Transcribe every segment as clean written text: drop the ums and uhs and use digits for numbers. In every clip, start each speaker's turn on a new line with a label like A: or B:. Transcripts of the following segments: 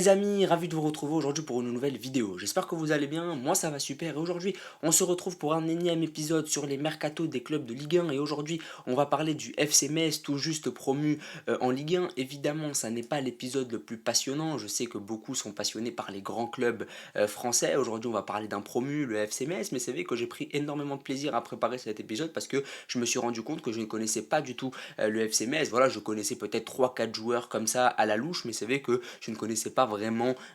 A: Les amis, ravi de vous retrouver aujourd'hui pour une nouvelle vidéo. J'espère que vous allez bien, moi ça va super et aujourd'hui on se retrouve pour un énième épisode sur les mercatos des clubs de Ligue 1 et aujourd'hui on va parler du FC Metz tout juste promu en Ligue 1. Évidemment ça n'est pas l'épisode le plus passionnant, je sais que beaucoup sont passionnés par les grands clubs français. Aujourd'hui on va parler d'un promu, le FC Metz, mais c'est vrai que j'ai pris énormément de plaisir à préparer cet épisode parce que je me suis rendu compte que je ne connaissais pas du tout le FC Metz. Voilà, je connaissais peut-être trois quatre joueurs comme ça à la louche, mais c'est vrai que je ne connaissais pas vraiment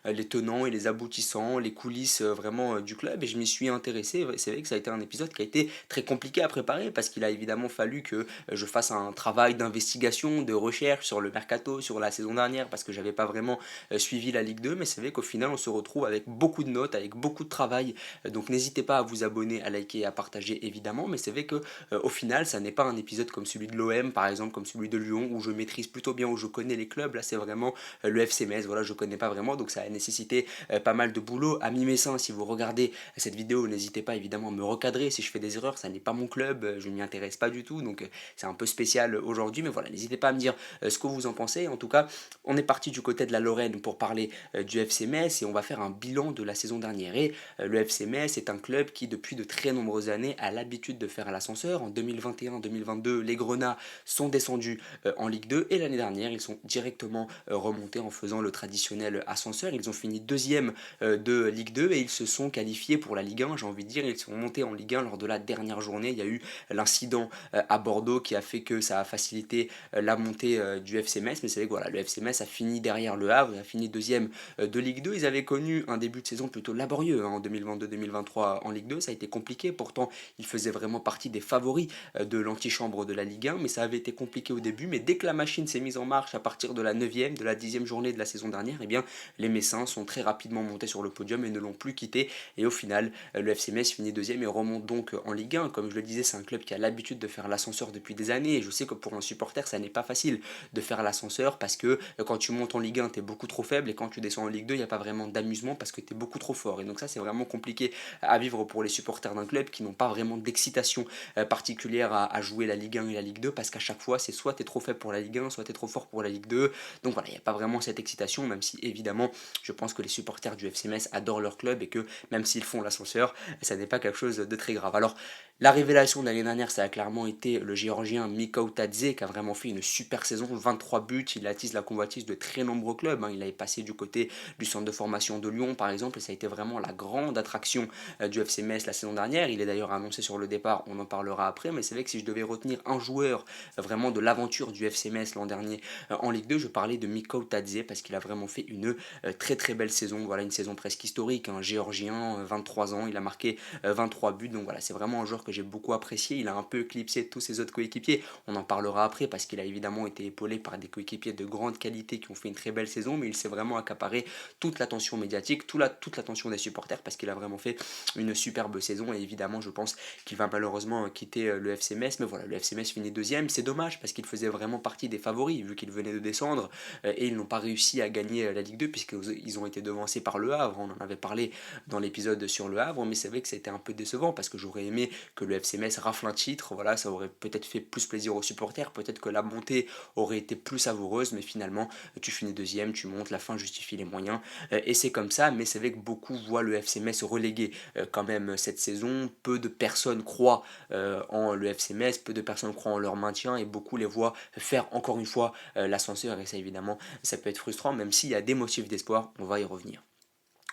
A: les tenants et les aboutissants, les coulisses vraiment du club et je m'y suis intéressé. C'est vrai que ça a été un épisode qui a été très compliqué à préparer parce qu'il a évidemment fallu que je fasse un travail d'investigation, de recherche sur le mercato, sur la saison dernière parce que j'avais pas vraiment suivi la Ligue 2, mais c'est vrai qu'au final on se retrouve avec beaucoup de notes, avec beaucoup de travail. Donc n'hésitez pas à vous abonner, à liker et à partager évidemment, mais c'est vrai que au final ça n'est pas un épisode comme celui de l'OM par exemple, comme celui de Lyon où je maîtrise plutôt bien, où je connais les clubs. Là c'est vraiment le FC Metz, voilà, je connais pas vraiment, donc ça a nécessité pas mal de boulot. Amis messins, si vous regardez cette vidéo, n'hésitez pas évidemment à me recadrer si je fais des erreurs, ça n'est pas mon club, je ne m'y intéresse pas du tout, donc c'est un peu spécial aujourd'hui, mais voilà, n'hésitez pas à me dire ce que vous en pensez. En tout cas, on est parti du côté de la Lorraine pour parler du FC Metz et on va faire un bilan de la saison dernière. Et le FC Metz est un club qui depuis de très nombreuses années a l'habitude de faire l'ascenseur. En 2021-2022, les Grenats sont descendus en Ligue 2 et l'année dernière, ils sont directement remontés en faisant le traditionnel ascenseur. Ils ont fini deuxième de Ligue 2 et ils se sont qualifiés pour la Ligue 1, j'ai envie de dire. Ils sont montés en Ligue 1 lors de la dernière journée. Il y a eu l'incident à Bordeaux qui a fait que ça a facilité la montée du FC Metz. Mais c'est vrai que voilà, le FC Metz a fini derrière le Havre, il a fini deuxième de Ligue 2. Ils avaient connu un début de saison plutôt laborieux en 2022-2023 en Ligue 2. Ça a été compliqué, pourtant ils faisaient vraiment partie des favoris de l'antichambre de la Ligue 1. Mais ça avait été compliqué au début. Mais dès que la machine s'est mise en marche à partir de la 9e, de la 10e journée de la saison dernière, eh bien, les Messins sont très rapidement montés sur le podium et ne l'ont plus quitté. Et au final, le FC Metz finit deuxième et remonte donc en Ligue 1. Comme je le disais, c'est un club qui a l'habitude de faire l'ascenseur depuis des années. Et je sais que pour un supporter, ça n'est pas facile de faire l'ascenseur parce que quand tu montes en Ligue 1, tu es beaucoup trop faible et quand tu descends en Ligue 2, il n'y a pas vraiment d'amusement parce que tu es beaucoup trop fort. Et donc ça, c'est vraiment compliqué à vivre pour les supporters d'un club qui n'ont pas vraiment d'excitation particulière à jouer la Ligue 1 et la Ligue 2 parce qu'à chaque fois, c'est soit tu es trop faible pour la Ligue 1, soit tu es trop fort pour la Ligue 2. Donc voilà, il n'y a pas vraiment cette excitation, même si évidemment, je pense que les supporters du FC Metz adorent leur club et que même s'ils font l'ascenseur, ça n'est pas quelque chose de très grave. Alors, la révélation de l'année dernière, ça a clairement été le géorgien Mikau Tadze qui a vraiment fait une super saison, 23 buts, il attise la convoitise de très nombreux clubs. Il avait passé du côté du centre de formation de Lyon par exemple, et ça a été vraiment la grande attraction du FC Metz la saison dernière. Il est d'ailleurs annoncé sur le départ, on en parlera après, mais c'est vrai que si je devais retenir un joueur vraiment de l'aventure du FC Metz l'an dernier en Ligue 2, je parlais de Mikau Tadze parce qu'il a vraiment fait une très très belle saison. Voilà, une saison presque historique, un géorgien, 23 ans, il a marqué 23 buts, donc voilà, c'est vraiment un joueur que j'ai beaucoup apprécié. Il a un peu éclipsé tous ses autres coéquipiers, on en parlera après parce qu'il a évidemment été épaulé par des coéquipiers de grande qualité qui ont fait une très belle saison, mais il s'est vraiment accaparé toute l'attention médiatique, toute l'attention des supporters parce qu'il a vraiment fait une superbe saison et évidemment je pense qu'il va malheureusement quitter le FC Metz. Mais voilà, le FC Metz finit deuxième, c'est dommage parce qu'il faisait vraiment partie des favoris vu qu'il venait de descendre et ils n'ont pas réussi à gagner la Ligue 2 puisqu'ils ont été devancés par le Havre. On en avait parlé dans l'épisode sur le Havre, mais c'est vrai que c'était un peu décevant parce que j'aurais aimé que le FC Metz rafle un titre. Voilà, ça aurait peut-être fait plus plaisir aux supporters, peut-être que la montée aurait été plus savoureuse, mais finalement tu finis deuxième, tu montes, la fin justifie les moyens et c'est comme ça. Mais c'est vrai que beaucoup voient le FC Metz relégué quand même cette saison. Peu de personnes croient en le FC Metz, peu de personnes croient en leur maintien et beaucoup les voient faire encore une fois l'ascenseur et ça évidemment ça peut être frustrant même s'il y a des motifs d'espoir, on va y revenir.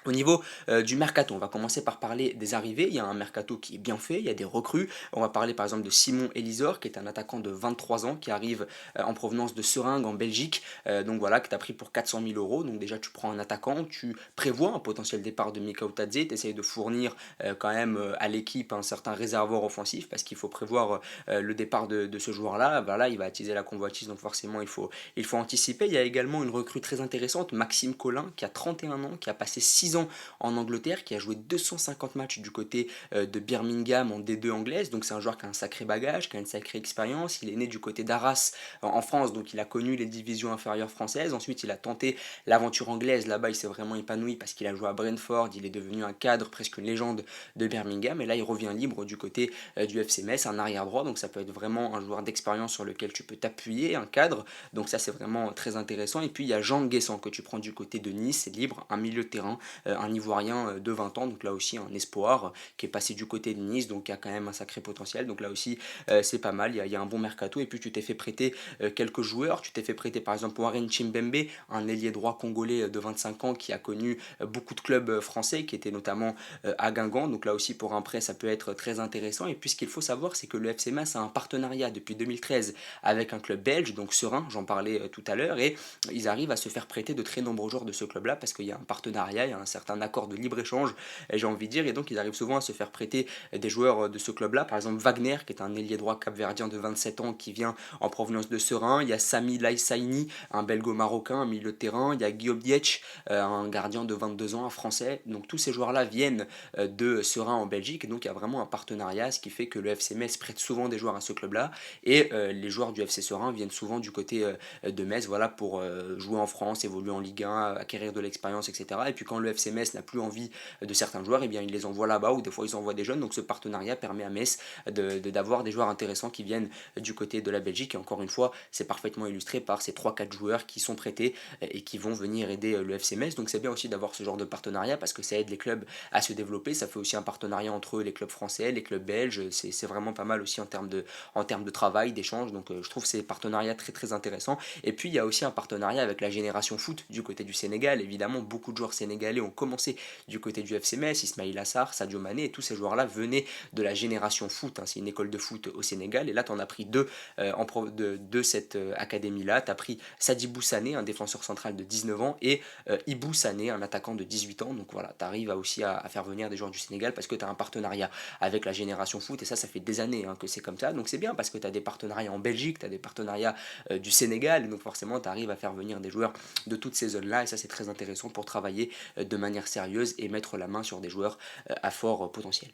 A: Au niveau du mercato, on va commencer par parler des arrivées. Il y a un mercato qui est bien fait, il y a des recrues. On va parler par exemple de Simon Elisor, qui est un attaquant de 23 ans, qui arrive en provenance de Seringue en Belgique. Donc voilà, que tu as pris pour 400 000 euros. Donc déjà, tu prends un attaquant, tu prévois un potentiel départ de Mikau Tadze, tu essayes de fournir quand même à l'équipe un certain réservoir offensif, parce qu'il faut prévoir le départ de ce joueur-là. Voilà, il va attiser la convoitise, donc forcément, il faut anticiper. Il y a également une recrue très intéressante, Maxime Collin, qui a 31 ans, qui a passé 6 6 ans en Angleterre, qui a joué 250 matchs du côté de Birmingham en D2 anglaise. Donc c'est un joueur qui a un sacré bagage, qui a une sacrée expérience. Il est né du côté d'Arras en France, donc il a connu les divisions inférieures françaises. Ensuite, il a tenté l'aventure anglaise. Là-bas, il s'est vraiment épanoui parce qu'il a joué à Brentford. Il est devenu un cadre, presque une légende de Birmingham. Et là, il revient libre du côté du FC Metz, un arrière droit. Donc ça peut être vraiment un joueur d'expérience sur lequel tu peux t'appuyer, un cadre. Donc ça, c'est vraiment très intéressant. Et puis, il y a Jean Guessant que tu prends du côté de Nice, c'est libre, un milieu de terrain, un Ivoirien de 20 ans. Donc là aussi, un espoir qui est passé du côté de Nice. Donc il y a quand même un sacré potentiel. Donc là aussi, c'est pas mal. Il y a un bon mercato. Et puis, tu t'es fait prêter quelques joueurs. Tu t'es fait prêter par exemple Warren Chimbembe, un ailier droit congolais de 25 ans qui a connu beaucoup de clubs français, qui était notamment à Guingamp. Donc là aussi, pour un prêt, ça peut être très intéressant. Et puis, ce qu'il faut savoir, c'est que le FC Metz a un partenariat depuis 2013 avec un club belge, donc Serein, j'en parlais tout à l'heure, et ils arrivent à se faire prêter de très nombreux joueurs de ce club-là parce qu'il y a un partenariat, il y a un certain accord de libre-échange, j'ai envie de dire, et donc ils arrivent souvent à se faire prêter des joueurs de ce club-là. Par exemple, Wagner, qui est un ailier droit capverdien de 27 ans qui vient en provenance de Serein. Il y a Sami Laïsaini, un belgo-marocain, un milieu de terrain. Il y a Guillaume Dietsch, un gardien de 22 ans, un français. Donc tous ces joueurs-là viennent de Serein en Belgique. Et donc il y a vraiment un partenariat, ce qui fait que le FC Metz prête souvent des joueurs à ce club-là. Et les joueurs du FC Serein viennent souvent du côté de Metz, voilà, pour jouer en France, évoluer en Ligue 1, acquérir de l'expérience, etc. Et puis quand le FC Metz n'a plus envie de certains joueurs, et bien ils les envoient là-bas, ou des fois ils envoient des jeunes. Donc ce partenariat permet à Metz d'avoir des joueurs intéressants qui viennent du côté de la Belgique. Et encore une fois, c'est parfaitement illustré par ces 3-4 joueurs qui sont prêtés et qui vont venir aider le FC Metz. Donc c'est bien aussi d'avoir ce genre de partenariat parce que ça aide les clubs à se développer. Ça fait aussi un partenariat entre les clubs français, les clubs belges. C'est vraiment pas mal aussi en termes de travail, d'échange. Donc je trouve ces partenariats très très intéressants. Et puis il y a aussi un partenariat avec la génération foot du côté du Sénégal. Évidemment, beaucoup de joueurs sénégalais ont commencé du côté du FC Metz, Ismaïla Sarr, Sadio Mané, et tous ces joueurs-là venaient de la génération foot. Hein. C'est une école de foot au Sénégal. Et là, tu en as pris deux de cette académie-là. Tu as pris Sadibou Sané, un défenseur central de 19 ans, et Ibou Sané, un attaquant de 18 ans. Donc voilà, tu arrives aussi à faire venir des joueurs du Sénégal parce que tu as un partenariat avec la génération foot. Et ça fait des années que c'est comme ça. Donc c'est bien parce que tu as des partenariats en Belgique, tu as des partenariats du Sénégal. Et donc forcément, tu arrives à faire venir des joueurs de toutes ces zones-là. Et ça, c'est très intéressant pour travailler de manière sérieuse et mettre la main sur des joueurs à fort potentiel.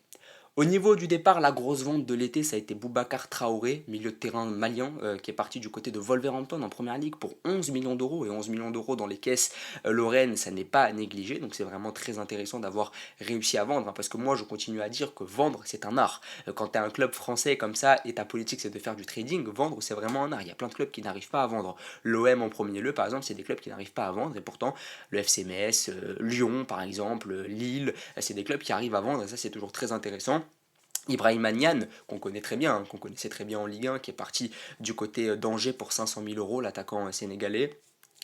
A: Au niveau du départ, la grosse vente de l'été, ça a été Boubacar Traoré, milieu de terrain malien, qui est parti du côté de Wolverhampton en première ligue pour 11 millions d'euros. Et 11 millions d'euros dans les caisses lorraines, ça n'est pas à négliger. Donc c'est vraiment très intéressant d'avoir réussi à vendre. Hein, parce que moi, je continue à dire que vendre, c'est un art. Quand tu as un club français comme ça et ta politique, c'est de faire du trading, vendre, c'est vraiment un art. Il y a plein de clubs qui n'arrivent pas à vendre. L'OM en premier lieu, par exemple, c'est des clubs qui n'arrivent pas à vendre. Et pourtant, le FC Metz, Lyon, par exemple, Lille, c'est des clubs qui arrivent à vendre. Et ça, c'est toujours très intéressant. Ibrahima Niane, qu'on connaît très bien, qu'on connaissait très bien en Ligue 1, qui est parti du côté d'Angers pour 500 000 euros, l'attaquant sénégalais.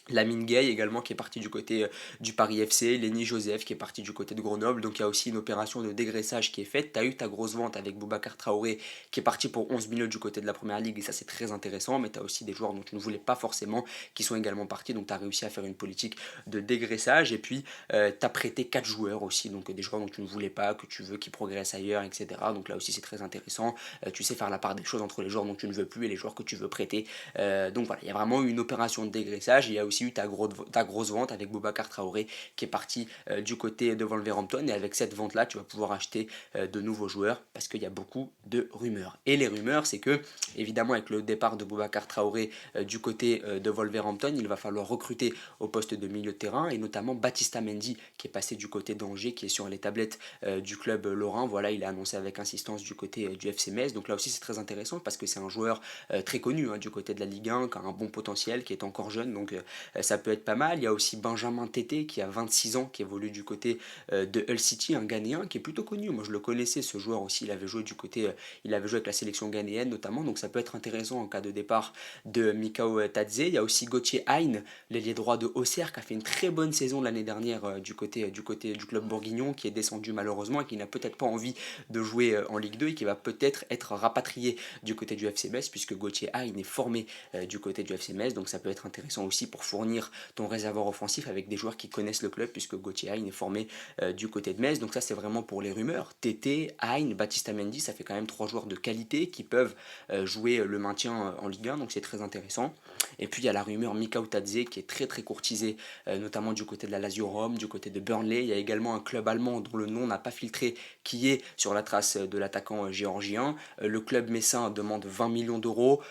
A: Lamine Gueye également qui est parti du côté du Paris FC, Lenny Joseph qui est parti du côté de Grenoble, donc il y a aussi une opération de dégraissage qui est faite. Tu as eu ta grosse vente avec Boubacar Traoré qui est parti pour 11 millions du côté de la première ligue et ça c'est très intéressant, mais tu as aussi des joueurs dont tu ne voulais pas forcément qui sont également partis, donc tu as réussi à faire une politique de dégraissage et puis tu as prêté 4 joueurs aussi, donc des joueurs dont tu ne voulais pas, que tu veux qui progressent ailleurs, etc. Donc là aussi c'est très intéressant, tu sais faire la part des choses entre les joueurs dont tu ne veux plus et les joueurs que tu veux prêter, donc voilà, il y a vraiment une opération de dégraissage, il y a aussi eu ta grosse vente avec Boubacar Traoré qui est parti du côté de Wolverhampton et avec cette vente là tu vas pouvoir acheter de nouveaux joueurs parce qu'il y a beaucoup de rumeurs et les rumeurs c'est que évidemment avec le départ de Boubacar Traoré du côté de Wolverhampton il va falloir recruter au poste de milieu de terrain et notamment Baptista Mendy qui est passé du côté d'Angers qui est sur les tablettes du club lorrain, voilà il a annoncé avec insistance du côté du FC Metz, donc là aussi c'est très intéressant parce que c'est un joueur très connu du côté de la Ligue 1 qui a un bon potentiel, qui est encore jeune, donc ça peut être pas mal. Il y a aussi Benjamin Tété qui a 26 ans, qui évolue du côté de Hull City, un Ghanéen qui est plutôt connu. Moi je le connaissais ce joueur aussi, il avait joué du côté, il avait joué avec la sélection ghanéenne notamment, donc ça peut être intéressant en cas de départ de Mikao Tadze. Il y a aussi Gauthier Hein, l'ailier droit de Auxerre, qui a fait une très bonne saison l'année dernière du côté du club bourguignon, qui est descendu malheureusement et qui n'a peut-être pas envie de jouer en Ligue 2 et qui va peut-être être rapatrié du côté du FC Metz, puisque Gauthier Hein est formé du côté du FC Metz, donc ça peut être intéressant aussi pour fournir ton réservoir offensif avec des joueurs qui connaissent le club, puisque Gauthier Hein est formé du côté de Metz. Donc ça c'est vraiment pour les rumeurs. Tété, Hein, Baptista Mendy, ça fait quand même 3 joueurs de qualité qui peuvent jouer le maintien en Ligue 1, donc c'est très intéressant. Et puis il y a la rumeur Mika Outadze qui est très très courtisée, notamment du côté de la Lazio Rome, du côté de Burnley. Il y a également un club allemand dont le nom n'a pas filtré qui est sur la trace de l'attaquant géorgien. Le club messin demande 20 millions d'euros.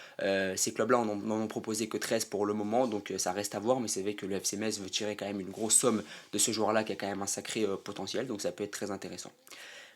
A: Ces clubs-là n'en ont proposé que 13 pour le moment, donc ça reste à voir, mais c'est vrai que le FC Metz veut tirer quand même une grosse somme de ce joueur-là qui a quand même un sacré potentiel, donc ça peut être très intéressant.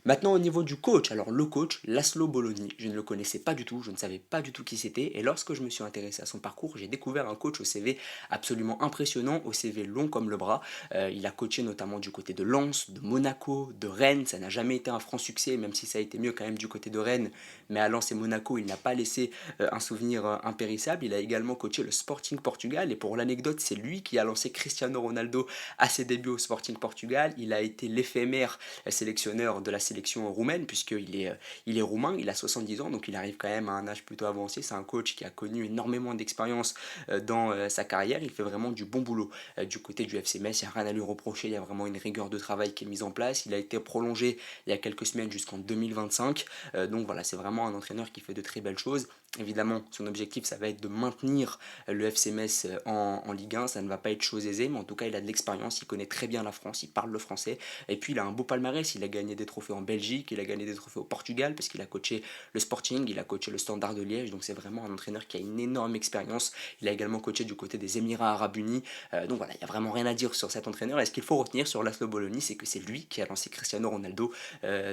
A: Maintenant au niveau du coach, alors le coach, Laszlo Bologna, je ne le connaissais pas du tout, je ne savais pas du tout qui c'était, et lorsque je me suis intéressé à son parcours, j'ai découvert un coach au CV absolument impressionnant, au CV long comme le bras. Il a coaché notamment du côté de Lens, de Monaco, de Rennes, ça n'a jamais été un franc succès, même si ça a été mieux quand même du côté de Rennes, mais à Lens et Monaco, il n'a pas laissé un souvenir impérissable. Il a également coaché le Sporting Portugal, et pour l'anecdote, c'est lui qui a lancé Cristiano Ronaldo à ses débuts au Sporting Portugal. Il a été l'éphémère sélectionneur de la sélection roumaine, puisqu'il est roumain, il a 70 ans, donc il arrive quand même à un âge plutôt avancé. C'est un coach qui a connu énormément d'expérience dans sa carrière, il fait vraiment du bon boulot. Du côté du FC Metz, il n'y a rien à lui reprocher, il y a vraiment une rigueur de travail qui est mise en place. Il a été prolongé il y a quelques semaines jusqu'en 2025, donc voilà, c'est vraiment un entraîneur qui fait de très belles choses. Évidemment, son objectif, ça va être de maintenir le FC Metz en Ligue 1. Ça ne va pas être chose aisée, mais en tout cas, il a de l'expérience, il connaît très bien la France, il parle le français. Et puis, il a un beau palmarès. Il a gagné des trophées en Belgique, il a gagné des trophées au Portugal, parce qu'il a coaché le Sporting, il a coaché le Standard de Liège. Donc, c'est vraiment un entraîneur qui a une énorme expérience. Il a également coaché du côté des Émirats Arabes Unis. Donc, voilà, il n'y a vraiment rien à dire sur cet entraîneur. Et ce qu'il faut retenir sur Laszlo Bologna, c'est que c'est lui qui a lancé Cristiano Ronaldo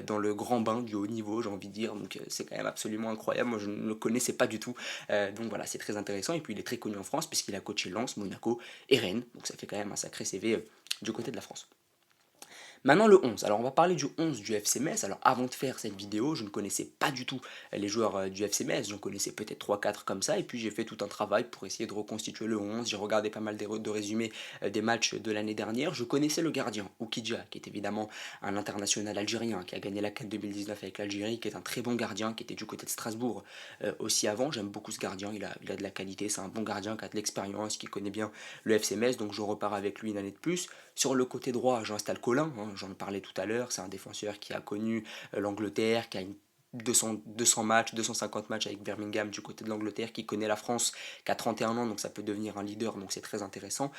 A: dans le grand bain du haut niveau, j'ai envie de dire. Donc, c'est quand même absolument incroyable. Moi, je ne le connaissais pas du tout. Donc voilà, c'est très intéressant. Et puis il est très connu en France puisqu'il a coaché Lens, Monaco et Rennes. Donc ça fait quand même un sacré CV du côté de la France. Maintenant le 11, alors on va parler du 11 du FC Metz. Alors avant de faire cette vidéo, je ne connaissais pas du tout les joueurs du FC Metz, j'en connaissais peut-être 3-4 comme ça, et puis j'ai fait tout un travail pour essayer de reconstituer le 11. J'ai regardé pas mal de résumés des matchs de l'année dernière. Je connaissais le gardien, Oukidja, qui est évidemment un international algérien, qui a gagné la CAN 2019 avec l'Algérie, qui est un très bon gardien, qui était du côté de Strasbourg aussi avant. J'aime beaucoup ce gardien, il a de la qualité, c'est un bon gardien qui a de l'expérience, qui connaît bien le FC Metz, donc je repars avec lui une année de plus. Sur le côté droit, j'installe Colin, j'en parlais tout à l'heure, c'est un défenseur qui a connu l'Angleterre, qui a une 200 matchs, 250 matchs avec Birmingham du côté de l'Angleterre, qui connaît la France, qui a 31 ans, donc ça peut devenir un leader, donc c'est très intéressant.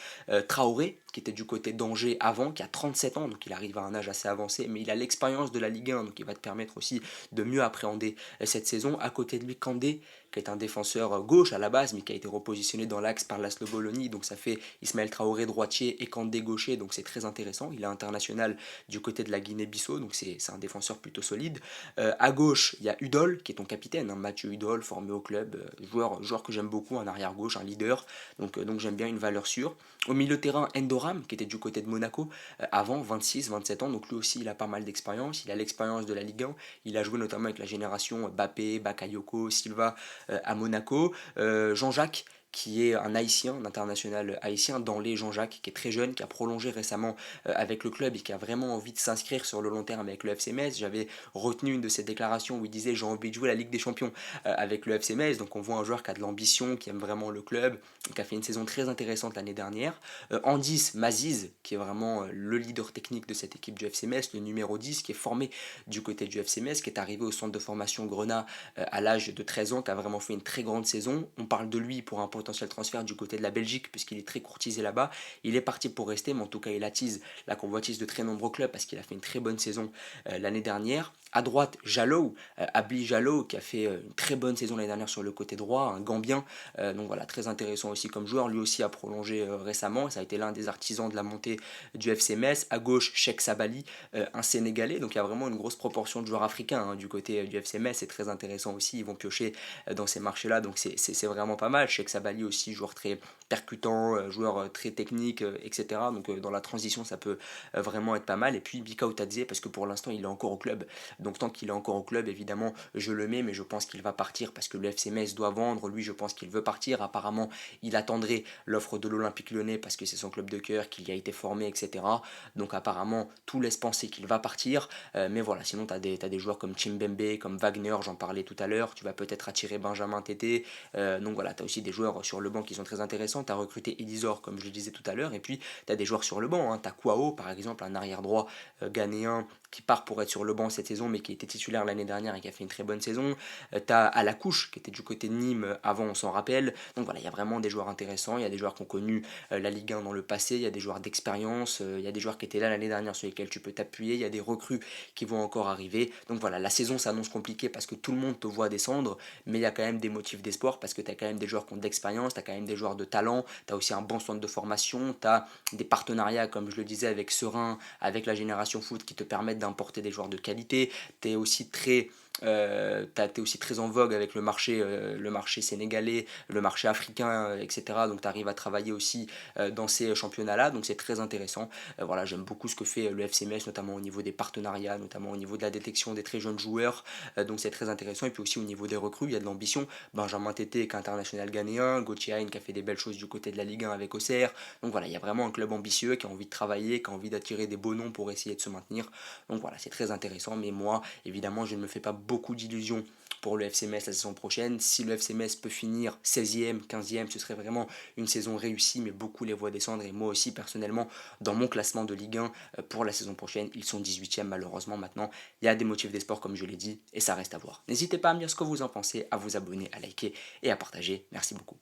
A: Traoré, qui était du côté d'Angers avant, qui a 37 ans, donc il arrive à un âge assez avancé, mais il a l'expérience de la Ligue 1, donc il va te permettre aussi de mieux appréhender cette saison. À côté de lui, Kandé, qui est un défenseur gauche à la base, mais qui a été repositionné dans l'axe par Laszlo Bologna, donc ça fait Ismaël Traoré droitier et Kandé gaucher, donc c'est très intéressant. Il est international du côté de la Guinée-Bissau, donc c'est un défenseur plutôt solide. À gauche, il y a Udol, qui est ton capitaine, Mathieu Udol, formé au club, joueur que j'aime beaucoup, un arrière-gauche, un leader, donc j'aime bien, une valeur sûre. Au milieu de terrain, Endoram, qui était du côté de Monaco, avant 26-27 ans, donc lui aussi il a pas mal d'expérience, il a l'expérience de la Ligue 1, il a joué notamment avec la génération Bappé, Bakayoko, Silva à Monaco. Jean-Jacques, qui est un haïtien, un international haïtien, dans les Jean-Jacques, qui est très jeune, qui a prolongé récemment avec le club et qui a vraiment envie de s'inscrire sur le long terme avec le FC Metz. J'avais retenu une de ses déclarations où il disait j'ai envie de jouer la Ligue des Champions avec le FC Metz. Donc on voit un joueur qui a de l'ambition, qui aime vraiment le club, qui a fait une saison très intéressante l'année dernière. En 10, Maziz, qui est vraiment le leader technique de cette équipe du FC Metz, le numéro 10, qui est formé du côté du FC Metz, qui est arrivé au centre de formation Grenat à l'âge de 13 ans, qui a vraiment fait une très grande saison. On parle de lui pour un potentiel transfert du côté de la Belgique, puisqu'il est très courtisé là-bas. Il est parti pour rester, mais en tout cas, il attise la convoitise de très nombreux clubs parce qu'il a fait une très bonne saison l'année dernière. À droite, Jallow, Abli Jallow, qui a fait une très bonne saison l'année dernière sur le côté droit, un Gambien. Donc voilà, très intéressant aussi comme joueur. Lui aussi a prolongé récemment. Ça a été l'un des artisans de la montée du FC Metz. À gauche, Cheikh Sabali, un Sénégalais. Donc il y a vraiment une grosse proportion de joueurs africains du côté du FC Metz. C'est très intéressant aussi. Ils vont piocher dans ces marchés-là. Donc c'est vraiment pas mal. Cheikh Sabali aussi, joueur très percutant, joueur très technique, etc. Donc dans la transition, ça peut vraiment être pas mal. Et puis Bika Otadze, parce que pour l'instant, il est encore au club. Donc tant qu'il est encore au club, évidemment, je le mets, mais je pense qu'il va partir parce que le FC Metz doit vendre. Lui, je pense qu'il veut partir. Apparemment, il attendrait l'offre de l'Olympique Lyonnais parce que c'est son club de cœur, qu'il y a été formé, etc. Donc apparemment, tout laisse penser qu'il va partir. Mais voilà, sinon, tu as des joueurs comme Chimbembe, comme Wagner, j'en parlais tout à l'heure. Tu vas peut-être attirer Benjamin Tété. Donc voilà, tu as aussi des joueurs sur le banc qui sont très intéressants. intéressant, tu as recruté Elisor, comme je le disais tout à l'heure, et puis tu as des joueurs sur le banc. Hein. Tu as Kwao, par exemple, un arrière-droit ghanéen qui part pour être sur le banc cette saison, mais qui était titulaire l'année dernière et qui a fait une très bonne saison. Tu as Alakouche, qui était du côté de Nîmes avant, on s'en rappelle. Donc voilà, il y a vraiment des joueurs intéressants. Il y a des joueurs qui ont connu la Ligue 1 dans le passé. Il y a des joueurs d'expérience. Il y a des joueurs qui étaient là l'année dernière sur lesquels tu peux t'appuyer. Il y a des recrues qui vont encore arriver. Donc voilà, la saison s'annonce compliquée parce que tout le monde te voit descendre, mais il y a quand même des motifs d'espoir parce que tu as quand même des joueurs qui ont de l'expérience, tu as quand même des joueurs de talent, tu as aussi un bon centre de formation, tu as des partenariats, comme je le disais, avec Serein, avec la Génération Foot qui te permettent d'importer des joueurs de qualité. Tu es aussi très t'es aussi très en vogue avec le marché sénégalais, le marché africain, etc. Donc tu arrives à travailler aussi dans ces championnats-là, donc c'est très intéressant. Voilà, j'aime beaucoup ce que fait le FC Metz, notamment au niveau des partenariats, notamment au niveau de la détection des très jeunes joueurs, donc c'est très intéressant. Et puis aussi au niveau des recrues, il y a de l'ambition. Benjamin Tété, qui est international ghanéen, Gauthier Hein, qui a fait des belles choses du côté de la Ligue 1 avec Auxerre. Donc voilà, il y a vraiment un club ambitieux qui a envie de travailler, qui a envie d'attirer des beaux noms pour essayer de se maintenir. Donc voilà, c'est très intéressant, mais moi, évidemment, je ne me fais pas beaucoup d'illusions pour le FC Metz la saison prochaine. Si le FC Metz peut finir 16e, 15e, ce serait vraiment une saison réussie, mais beaucoup les voient descendre. Et moi aussi, personnellement, dans mon classement de Ligue 1 pour la saison prochaine, ils sont 18e malheureusement maintenant. Il y a des motifs d'espoir, comme je l'ai dit, et ça reste à voir. N'hésitez pas à me dire ce que vous en pensez, à vous abonner, à liker et à partager. Merci beaucoup.